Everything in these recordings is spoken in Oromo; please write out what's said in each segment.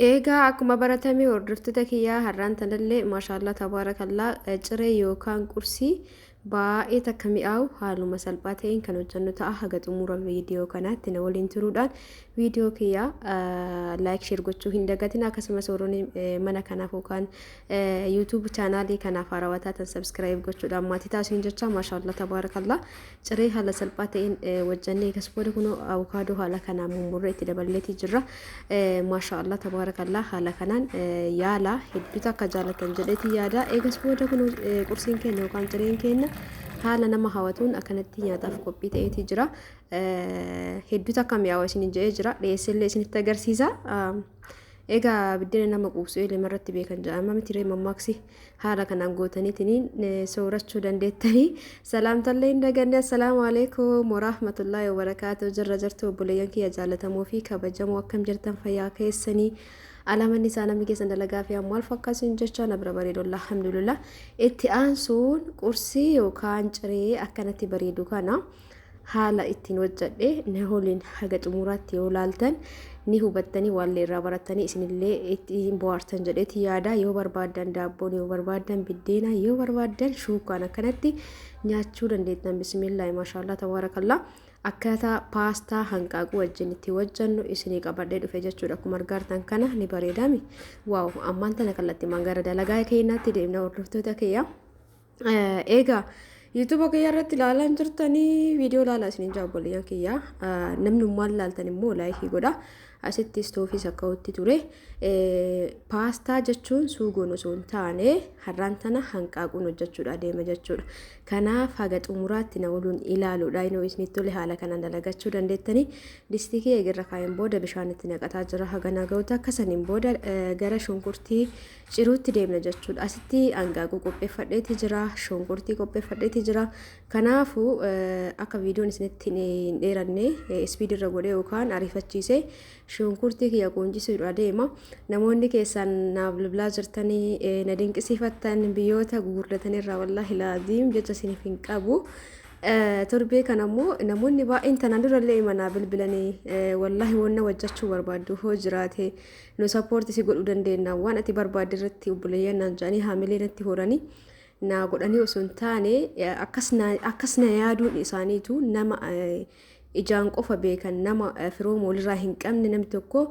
Egaa akkuma baratame hordoftoota kiyyaa har'aan tanallee maashaallah tabaarakallaa ciree yookaan qursii baay'ee takka mi'aawu haaluma salphaa ta'een kan hojjannu ta'a. Haga xumura viidiyoo kanaatti na waliin turuudhaan viidiyoo kiyyaa laayik sheer gochuu hin dagatin. Akkasumas warroonni mana kanaaf yookaan yuutuub chaanaalii kanaaf haarawaa taatan sabskiraayib gochuudhaan maatii taasisan jecha maashaallah tabaarakallaa ciree haala salphaa ta'een hojjannee eegas booda kunoo avukaadoo haala kanaan mummurree itti daballeetii jirra. Maashaallah tabaarakallaa haala kanaan yaala hedduutu akka jaalatan jedheeti yaada. Eegas booda kunoo qursiin keenya yookaan cireen keenya haala nama hawwatuun akkanatti nyaataaf qophii ta'eeti jira. Hedduutu akka mi'aawa isin jedhee jira. Dhiyeessillee isinitti agarsiisa. Egaa biddeena nama quubsuu eelima irratti beekan jedhama miti ree mammaaksi haala kanaan gootaniitiin soorachuu dandeettanii. Salaamtallee hin daganne. Assalaamu alaikum warahmatullaahi wabarakaatuh. Jirra jirtu obboleeyyan kiyya jaallatamoo fi kabajamoo akkam jirtan fayyaa keessanii. Alamanni isaa namni keessan dalagaa fi ammoo alfakkaasin jecha nabra bareedolla alhamdulillah. Itti aansuun qursii yookaan ciree akkanatti bareedu kana haala ittiin hojjadhe na waliin haga xumuraatti yoo laaltan ni hubattanii wallee irraa barattanii isinillee ittiin bohaartan jedheeti yaada. Yoo barbaadan daabboon, yoo barbaadan biddeena, yoo barbaadan shuukaan akkanatti nyaachuu dandeettan. Bismillaahi maashaallah tabaarakallaa. Akkaataa paastaa hanqaaquu wajjin itti hojjannu isinii qabadhee dhufe jechuudha. Akkuma argartan kana ni bareedami. Waaw ammaan tana kallattii mangara dalagaa keenyaatti deemna hordoftoota kiyya. Egaa YouTube kiyya irratti ilaalan jirtanii viidiyoo ilaalaa isiniin jaaboliyan kiyya. Namnummaan ilaaltan immoo laayikii godha. Asitti istoofis akka hotti ture. Paastaa jechuun suugoon osoo hin taane har'aan tana hanqaaquun hojjechuudha deema jechuudha. Kanaaf haga xumuraatti na waliin ilaaluudha. Inoo isinitti tole haala kanaan dalagachuu dandeettanii. Distii kee egerra kaayeen booda bishaan itti naqataa jira. Haga naga'uutti akkasaniin booda gara shunkurtii ciruutti deemna jechuudha. Asitti hanqaaquu qopheeffadheeti jira. Shunkurtii qopheeffadheeti jira. Kanaafuu akka viidiyoon isinitti hin dheeranne ispiidirra godhee yookaan ariifachiisee shunkurtii kiyya qoonjisuudha deema. Namoonni keessan naaf bilbilaa jirtanii na dinqisiifattan biyyoota gurgurdatanii irraa wallaahi laaziim jecha isiniif hin qabu. Torbee kan ammoo namoonni baay'een tanaan durallee manaa bilbilanii wallaahi wanna hojjechuu barbaaddu hoo jiraate nu sappoortii si godhuu dandeenya waan ati barbaadde irratti obboleeyyan naan jedhanii haamilee natti horanii na godhanii osoo hin taane akkas na yaaduun isaaniitu nama ijaan qofa beekan nama firooma walirraa hin qabne namni tokko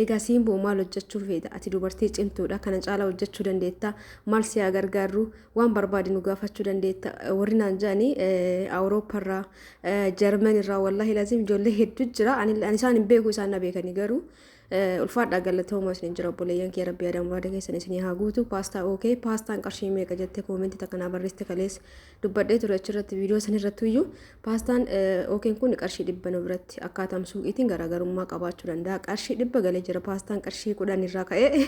egaa siimboo maal hojjechuu feeta ati dubartii cimtuudha kana caalaa hojjechuu dandeetta maal si gargaaru waan barbaade nu gaafachuu dandeetta warri naan jedhanii awurooppaarraa jarmanirraa wallaahi laazim ijoollee hedduu jira ani isaan hin beeku isaan na beekanii garuu ulfaadhaa galatooma isin jira obboleeyyan kee rabbi yaada muraada keessan isin haa guutu. Paastaa ookee paastaan qarshii meeqa jettee koomentii takka naa barreessite kalees dubbadhee ture achirratti viidiyoo san irratti iyyuu paastaan ookeen kun qarshii 100 biratti akkaataa suuqiitiin garaagarummaa qabaachuu danda'a. Qarshii 100 galee jira paastaan qarshii 10 irraa ka'ee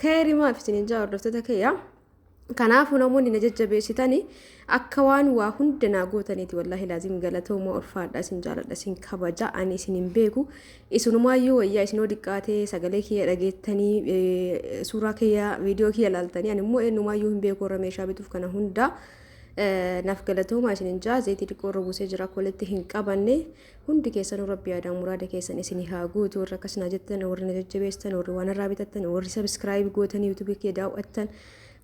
ka'eerimaaf isin jaa hordoftoota kiyyaa. Kanaafuu namoonni na jajjabeessitanii akka waan waa hunda naa gootaniiti wallaahi laazim galatooma ulfaadha isin jaaladha isin kabaja ani isin hin beeku isinumaayyuu wayyaa isinoo dhiqqaatee sagalee kiyya dhageettanii suuraa kiyya viidiyoo kiyya laaltanii ani immoo eenyumaayyuu hin beeku warra meeshaa bituuf kana hunda naaf galatooma isin hin jaa zeetii xiqqoo irra buusee jira koletti hin qabanne hundi keessan rabbi yaada muraada keessan isin haa guutu warra akkasina jettan warri na jajjabeessan warri waan irraa bitattan warri sabskiraayib gootanii yuutuubii kee daawwattan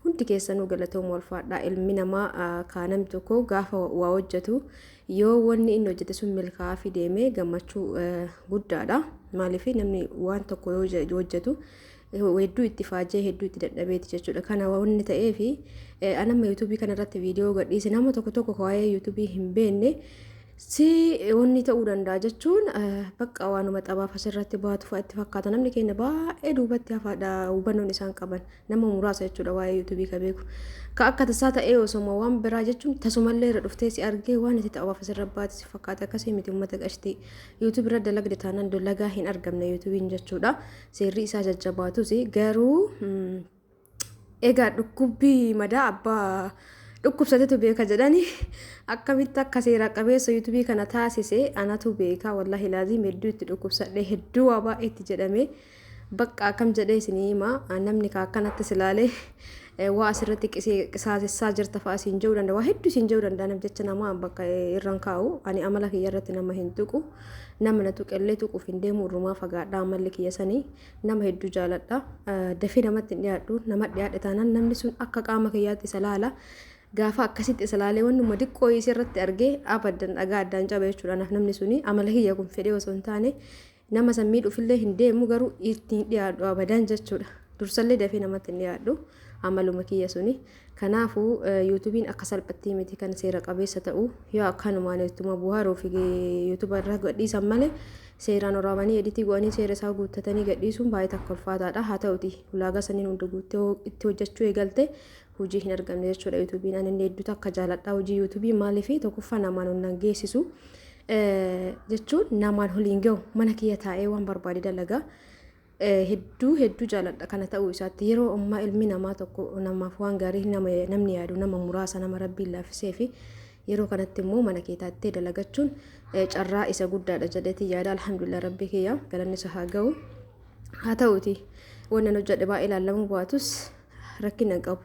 hundi keessanuu galatooma ulfaadhaa ilmi namaa kaanam tokko gaafa waa hojjetu yoo wanni inni hojjete sun milkaa'aa fi deemee gammachuu guddaadha. Maaliif namni waan tokko yoo hojjetu hedduu itti faajee hedduu itti dadhabeeti jechuudha. Kana wanni ta'eefi anamma yuutuubii kanarratti viidiyoo gadhiise nama tokko waa'ee yuutuubii hin beekne si wanni ta'uu danda'a jechuun bakka waanuma xabaaf asirratti baatu fa'a itti fakkaata namni keenya baay'ee duubatti hafaadha hubannoon isaan qaban nama muraasa jechuudha waa'ee yuutuubii ka beeku ka akka tasaa ta'ee osoma waan biraa jechuun tasumallee irra dhuftee si argee waan itti xabaaf asirra baate si fakkaata akkasii miti uummata qashtii yuutuubii irra dalagde taanaan dalagaa hin argamne yuutuubiin jechuudha seerri isaa jajjabaatus garuu egaa dhukkubbii madaa abbaa dhukkubsatetu beeka jedhani akkamitti akka seera qabeessa yuutuubii kana taasise anatu beeka wallaahi laazim hedduu itti dhukkubsadhe hedduu waa baay'eetti jedhame bakka akkam jedhee isinii hima namni akkanatti silaalee waa asirratti qisaasessaa jirta fa'aa siin jedhuu danda'a. Waa hedduu siin jedhuu danda'a namni jecha nama bakka irraan kaa'u. Ani amala kiyya irratti nama hin tuqu. Nama na tuqellee tuquuf hin deemu irrumaa fagaadhaa amalli kiyya sanii nama hedduu jaaladha. Dafii namatti hin dhiyaadhu. Nama dhiyaadhe taanaan namni sun akka qaama kiyyaatti isa laala. Gaafa akkasitti isa laalee wannuma xiqqoo isii irratti argee abaddan dhagaa addaan caba jechuudha. Namni suni amala kiyya kun fedhee osoo hin taane nama san miidhuufillee hin deemu garuu ittiin dhiyaadhu abadan jechuudha. Dursallee dafee namatti hin dhiyaadhu amaluma kiyya suni. Kanaafuu yuutuubiin akka salphattii miti kan seera qabeessa ta'u yoo akkanumaan ittuma bu'aaruu fi yuutuuba irra gadhiisan malee seeraan waraabanii editii go'anii seera isaa guuttatanii gadhiisuun baay'ee takka ulfaataadha. Haa ta'uti ulaagaa saniin hundi guuttee itti hojjechuu eegalte hojii hin argamne jechuudha. Yuutuubiin ani hedduutu akka jaaladha hojii yuutuubii maaliif tokkoffaa namaan ol geessisu jechuun namaan waliin gahu mana kiyya taa'ee waan barbaade dalagaa hedduu jaaladha kana ta'uu isaatti yeroo ammaa ilmi namaa tokko namaaf waan gaarii namni yaadu nama muraasa nama rabbiin laaffisee fi yeroo kanatti immoo mana kee taattee dalagachuun carraa isa guddaadha jedheeti yaada. Alhamdulillah rabbi kiyya galanni isa haa gahu. Haa ta'uti wannan hojjedhe baay'ee ilaalamuu baatus rakkina qabu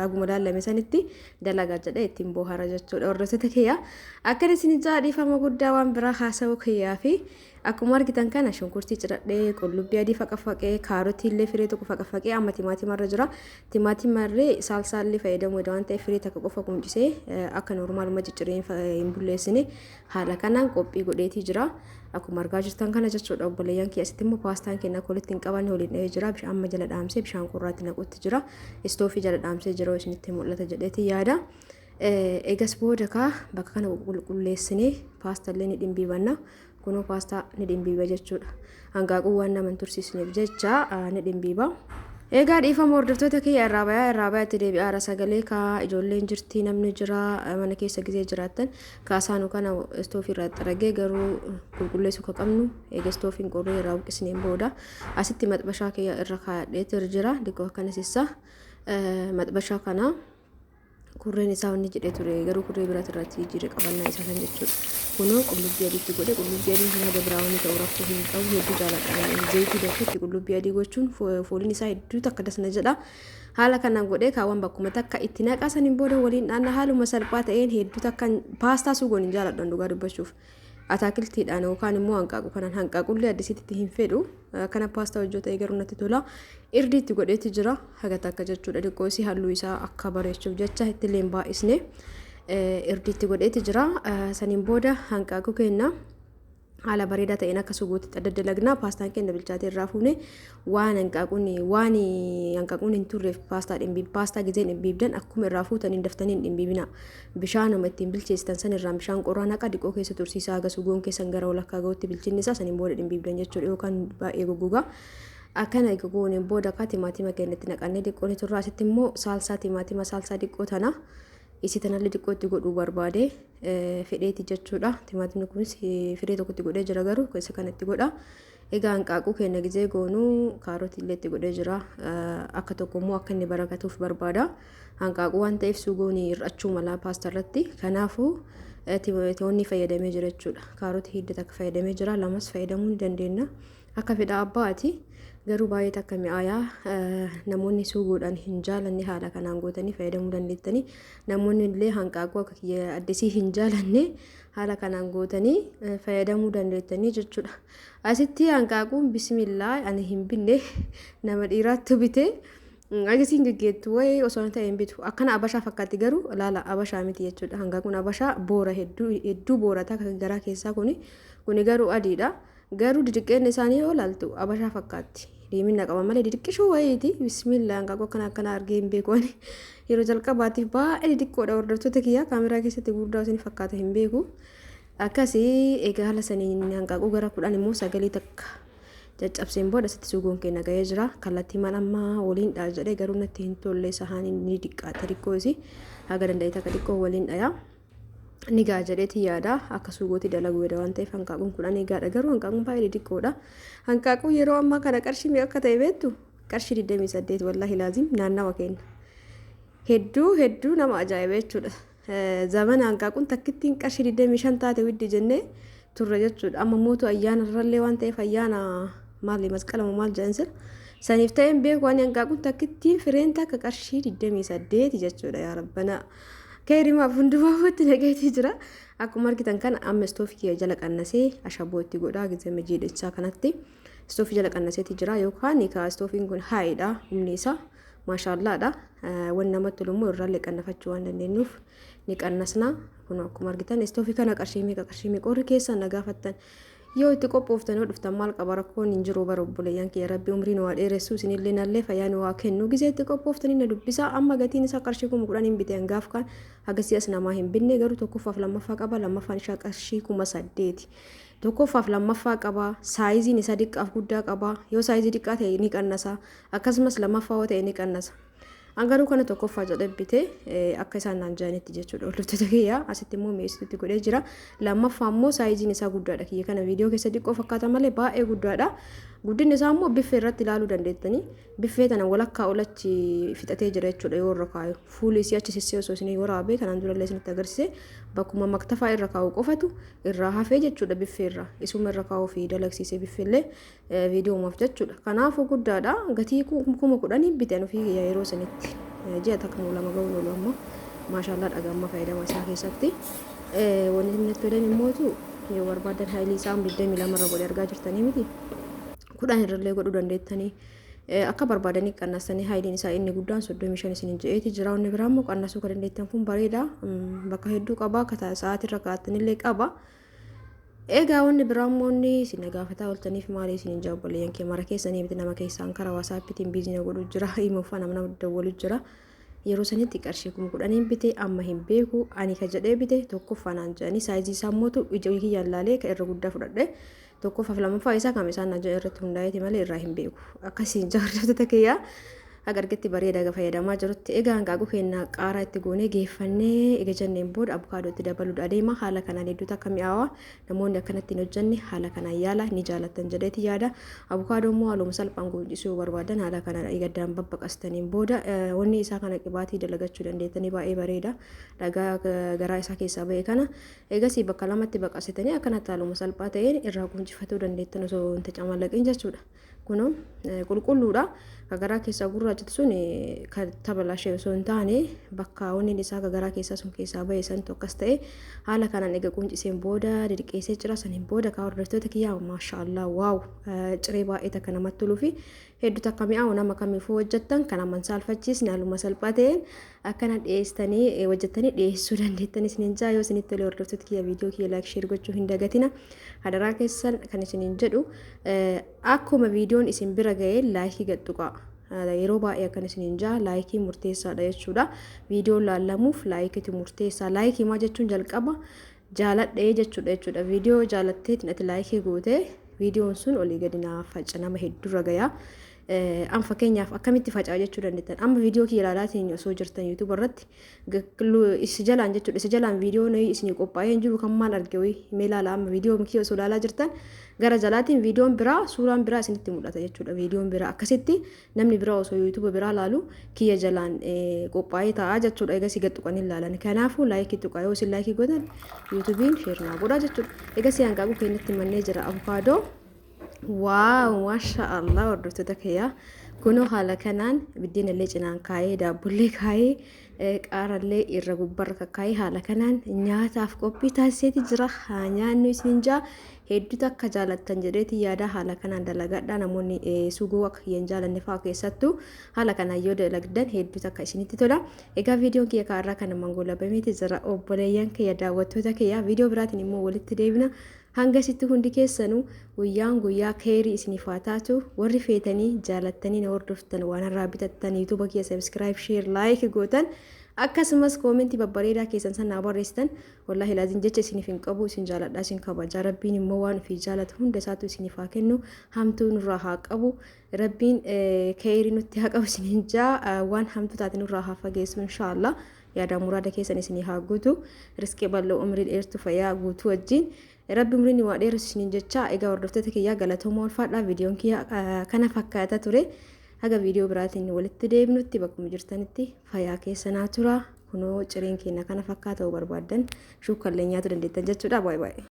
aguma laalame sanitti dalagaa jedhee ittiin bohaara jechuudha. Hordoftoota kiyya akkana isin jaadhiifama guddaa waan biraa haasa'uu kiyyaa fi akkuma argitan kana shunkurtii ciradhee qullubbii adii faqafaqee kaarotii illee firee tokko faqafaqee amma timaatimarra jira. Timaatimarree saalsaallee fayyadamuu waan ta'eef firee takka qofa quncisee akka noormaaluma ciccireen hin bulleessine haala kanaan qophii godheetii jira. Akkuma argaa jirtan kana jechuudha obboleeyyan kiyya asitti immoo paastaan keenya walitti hin qabanne waliin dhahee jira. Bishaan amma jala dhaamsee bishaan qorraatti naqutti jira. Istoofii jala dhaamsee jira isinitti mul'ata jedheetii yaada. Eegas booda bakka kana qulqulleessinee paastallee ni dhimbiibanna. Kunoo paastaa ni dhimbiiba jechuudha. Hanqaaquu waan nama hin tursiisneef jecha ni dhimbiiba. Egaa dhiifama hordoftoota kiyya irraa bayaa itti deebi'aara sagalee ijoolleen jirti namni jira mana keessa gisee jiraattan kaasaanu kana istoofii irraa xaragee garuu qulqulleessuu ka qabnu eega istoofiin qorree irraa buqqisneen booda asitti maxbashaa kiyya irra kaa'adhee jira dhiqoo akkanasissa maxbashaa kana kurreen isaa wanni jedhee ture garuu kurree biraati irratti jijjiiree qabannaa isaa kan jechuudha. Kunoo qullubbii adiitti godhe qullubbii adiin kan haga biraawanii ta'uu rakkoo hin qabu hedduu jaaladha. Zayitii dafetti qullubbii adii gochuun fooliin isaa hedduu takka dasna jedha. Haala kanaan godhee kaawwan bakkuma takka itti naqasaniin booda waliin dhaanna haaluma salphaa ta'een hedduu takka paastaa sugoon hin jaaladhan dhugaa dubbachuuf. Ataakiltiidhaan yookaan immoo hanqaaquu kanaan hanqaaqullee addisitti hin fedhu kana paastaa hojjeta garuu natti tola. Irdiitti godheetti jira haga takka jechuudha. Dhiqoo isii halluu isaa akka bareechuuf jecha ittillee hin baay'isne irdiitti godheetti jira. Saniin booda hanqaaquu kenna haala bareedaa ta'een akka suguutti adda dalagnaa paastaan kenna bilchaatee irraa fuune waan hanqaaquun hin turreef paastaa gizeen dhimbiibdan akkuma irraa fuutaniin daftanii hin dhimbiibina. Bishaanuma ittiin bilcheessitan san irraan bishaan qorraa naqa dhiqoo keessa tursiisaa haga sugoon keessan gara walakkaa ga'utti bilchinni isaa saniin booda dhimbiibdan jechuudha yookaan baay'ee goggogaa. Akkana gogooniin booda timaatima keenyatti naqannee dhiqoon turraa asitti immoo timaatima saalsaa dhiqoo tana isi tanallee dhiqootti godhuu barbaade fedheeti jechuudha. Timaatimni kunis firee tokkotti godhee jira garuu keessa kanatti godha. Egaa hanqaaquu keenya gizee goonuu kaarotii illee itti godhee jira. Akka tokko immoo akka inni barakatuuf barbaada. Hanqaaquu waan ta'eef sugoonii hir'achuu mala paastaa irratti. Kanaafuu timoonni fayyadamee jira jechuudha. Kaarotii hidda takka fayyadamee jira. Lamas fayyadamuu ni dandeenya. Akka fedha abbaati. Garuu baay'ee takka mi'aayaa namoonni suuguudhaan hin jaalanne haala kanaan gootanii fayyadamuu dandeettanii namoonni illee hanqaaquu akka addisii hin jaalanne haala kanaan gootanii fayyadamuu dandeettanii jechuudha. Asitti hanqaaquun bismillaa ani hin binne nama dhiiraatti bite agasiin geggeettu wayii osoo hin ta'in bitu akkana abashaa fakkaatti garuu laala abashaa miti jechuudha. Hanqaaquun abashaa boora hedduu boorata garaa keessaa kuni garuu adiidha. Garuu didiqqeen isaanii yoo laaltu abashaa fakkaatti. Diimina qaba malee didiqqishuu wayiiti. Bismillah hanqaaquu akkana argee hin beeku ani. Yeroo jalqabaatiif baay'ee didiqqoodha hordoftoota kiyyaa kaameraa keessatti guddaa isin fakkaata hin beeku. Akkasii egaa haala saniin hanqaaquu gara 10 immoo 9 takka caccabseen booda asitti sugoon keenya ga'ee jira. Kallattii maal amma waliin dhaa jedhee garuu natti hin tolle sahaaniin ni diqqaata diqqoo isii haga danda'e takka diqqoo waliin dhayaa. Ni gaa jedheeti yaada akka sugooti dalaguu jedha waan ta'eef hanqaaquun 10 gaadha garuu hanqaaquun baay'ee diqqoodha. Hanqaaquu yeroo ammaa kana qarshii meeqa akka ta'e beektu qarshii 28 wallahi laazim naannawa keenya. Hedduu nama ajaa'iba jechuudha. Zamana hanqaaquun takkittiin qarshii 25 taate widdi jennee turre jechuudha. Amma mootu ayyaana irrallee waan ta'eef ayyaana maali masqalamu maal jedhan sir saniif ta'een beeku waan hanqaaqun takkittiin fireen takka qarshii 28 jechuudha yaa rabbana keerimaaf hundumaa watti nageetii jira akkuma argitan kana amma istoofii jala qannasee ashaboo itti godhaa gizame jiidhichaa kanatti istoofii jala qannaseeti jira yookaan ka istoofiin kun haayidha humni isaa maashaallaadha waan namatti tolu immoo irraallee qannafachuu waan dandeenyuuf ni qannasna kun akkuma argitan istoofii kana qarshii meeqa qorri keessa nagaafattan yoo itti qophooftan dhuftan maal qaba rakkoon hin jiru bara obboleeyyan kee rabbi umriin waa dheeressu isinillee nallee fayyaan waa kennu gizeetti qophooftan na dubbisa amma gatiin isaa qarshii 10,000 biteen gaaf kan hagasii as namaa hin binne garuu tokkoffaaf lammaffaa qaba lammaffaan isaa qarshii 8,000 tokkoffaaf lammaffaa qaba saayiziin isaa diqqaaf guddaa qaba yoo saayizii diqqaa ta'e ni qannasa akkasumas lammaffaa ta'e ni qannasa angaruu kana tokkoffaa jedhee bite akka isaan naan jaanitti jechuudha hordoftoota kiyya asitti immoo mi'eessituutti godhee jira lammaffaa immoo saayiziin isaa guddaadha kiyya kana viidiyoo keessa diqqoo fakkaata malee baay'ee guddaadha guddinni isaa immoo biffee irratti ilaaluu dandeettanii biffee tana walakkaa olachi fixatee jira jechuudha yoo irra kaayu fuulli isii achi sissee osoo isinii waraabee kanaan durallee isinitti agarsiise bakkuma maktafaa irra kaa'u qofatu irraa hafee jechuudha biffee irra isuma irra kaa'uu fi dalagsiisee biffeellee viidiyoomaaf jechuudha kanaafuu guddaadha gatii 10,000 biteen ofii yeroo sanitti ji'a takka lama ga'uu lolu ammoo maashaallah dhagamma fayyadama isaa keessatti wanni inni tolan immootu yoo barbaadan haayilii isaa 22 irra godhe argaa jirtanii miti 10 irrallee godhuu dandeettanii akka barbaadanii qannasanii haayiliin isaa inni guddaan 35 isiniin je'eeti jira wanni biraa immoo qannasuu kan dandeettan kun bareeda bakka hedduu qaba akka sa'aatirra kaa'attanillee qaba egaa wanni biraa immoo inni isin gaafataa oltaniif maali isiniin jaabboleeyyan kee mara keessanii miti nama keessaan karaa wasaappitiin biizina godhu jira himuufaa nama dawwalu jira yeroo sanitti qarshii 10,000 bite amma hin beeku ani ka jedhee bite tokkoffaanaan jedhanii saayizii isaa mootu ija kiyyaan laalee ka irra guddaa fudhadhe tokkoffaaf lammaffaa isaa kam isaan najaa irratti hundaa'eeti malee irraa hin beeku akkasiin jaarratota kiyyaa agargetti bareeda ga fayyadamaa jirutti egaa hanqaaquu keenna qaaraa itti goonee geeffannee ega jenneen booda abukaadoo itti dabaluudha adeema haala kanaan hedduutu akka mi'aawaa namoonni akkanatti hin hojjenne haala kanaan yaala ni jaalatan jedheeti yaada abukaadoo immoo haaluma salphaan guddisuu barbaadan haala kanaan igaddaan babbaqastaniin booda wanni isaa kana qibaatii dalagachuu dandeettanii baay'ee bareeda dhagaa garaa isaa keessaa ba'e kana egasii bakka lamatti baqasitanii akkanatti haaluma salphaa ta'een irraa quncifatuu dandeettan osoo hin camallaqin jechuudha kuno qulqulluudha garaa keessaa gurraachatu sun kan tabalashee osoo hin taane bakka wanni isaa garaa keessaa sun keessaa ba'e san tokkas ta'e haala kanaan egaa qunciseen booda dirqeessee jira saniin booda ka hordoftoota kiyyaa maashaallah waaw ciree baay'ee takka namatti toluu fi hedduu takka mi'aawu nama kamiifuu hojjettan kan amman saalfachiisni haaluma salphaa ta'een akkana dhiyeessanii hojjettanii dhiyeessuu dandeettanis ni jaa yoo isinitti tolee hordoftoota kiyya viidiyoo kiyya laayik sheer gochuu hin dagatina hadaraa keessan kan isiniin jedhu akkuma viidiyoon isin bira ga'ee laayikii gadhuqaa yeroo baay'ee akkan isiniin jaa laayikii murteessaadha jechuudha viidiyoon laallamuuf laayikiitu murteessaa laayikii maa jechuun jalqaba jaaladhee jechuudha viidiyoo jaalatteetiin ati laayikii gootee viidiyoon sun olii gadi naaf faca nama hedduurra gayaa am fakkeenyaaf akkamitti facaa jechuu dandeettan amma viidiyoo kiyya ilaalaatiin osoo jirtan YouTube irratti isi jalaan jechuudha isi jalaan viidiyoon isinii qophaa'ee hin jiru kan maal arge wayi meelaala amma viidiyoo kiyya osoo ilaalaa jirtan gara jalaatiin viidiyoon biraa suuraan biraa isinitti mul'ata jechuudha viidiyoon biraa akkasitti namni biraa osoo YouTube biraa laalu kiyya jalaan qophaa'ee ta'a jechuudha egasii gadhuqanii ilaalan kanaafuu laayikii tuqaa yoo isin laayikii gootan YouTubein sheer naa godhaa jechuudha egasii hanqaaquu keenyatti mannee jira abukaadoo waaw maashaallah hordoftoota kiyyaa kunoo haala kanaan biddeena illee cinaan kaayee daabbollee kaayee qaarallee irra gubbarra kakkaayee haala kanaan nyaataaf qophii taasiseeti jira nyaannu isin jaa hedduu akka jaalattan jedheeti yaada haala kanaan dalagadha namoonni suguu akka hin jaalanne fa'aa keessattuu haala kanaan yoo dalagdan hedduu akka isinitti tola egaa viidiyoon kiyya kaarraa kana mangolabameeti jira obboleeyyan kiyya daawwattoota kiyya viidiyoo biraatiin immoo walitti deebina hanga sitti hundi keessanuu guyyaa keerii isiniif haa taatu warri feetanii jaalattanii na hordoftan waan irraa bitattan YouTube kiyya subscribe share like gootan akkasumas koomentii babbareedaa keessan sanaa barreessitan wallahi laazim jecha isiniif hin qabu isin jaaladhaa isin kabaja rabbiin immoo waan ofii jaalatu hunda isaatu isiniif haa kennu hamtuu nurraa haa qabu rabbiin keerii nutti haa qabu isiniin jaa waan hamtuu taate nurraa haa fageessu inshallah yaada muraada keessan isinii haa guutu riskee bal'oo umrii dheertu fayyaa guutuu wajjin rabbi umriin waa dheeressu isiniin jecha egaa hordoftoota kiyyaa galatooma ulfaadhaa viidiyoon kiyya kana fakkaata ture haga viidiyoo biraatiin walitti deebinutti bakkuma jirtanitti fayyaa keessanaa tura kunoo cireen keenya kana fakkaata barbaaddan shuukallee nyaatu dandeettan jechuudha baay'ee